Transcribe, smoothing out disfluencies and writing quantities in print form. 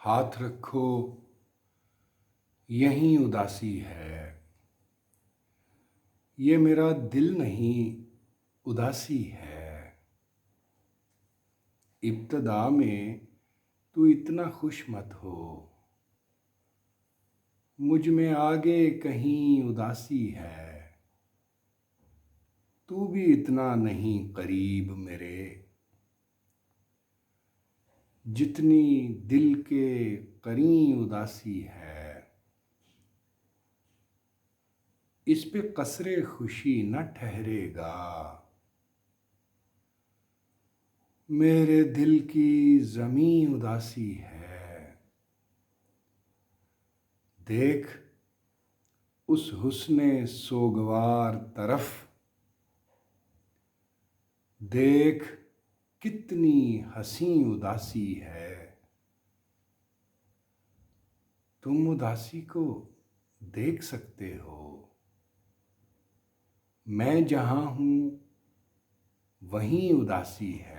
हाथ रखो, यहीं उदासी है। ये मेरा दिल नहीं, उदासी है। इब्तदा में तू इतना खुश मत हो, मुझ में आगे कहीं उदासी है। तू भी इतना नहीं करीब मेरे, जितनी दिल के करीब उदासी है। इस पे कसरे खुशी न ठहरेगा, मेरे दिल की ज़मीं उदासी है। देख उस हुस्ने सोगवार तरफ, देख कितनी हसी उदासी है। तुम उदासी को देख सकते हो, मैं जहाँ हूँ वहीं उदासी है।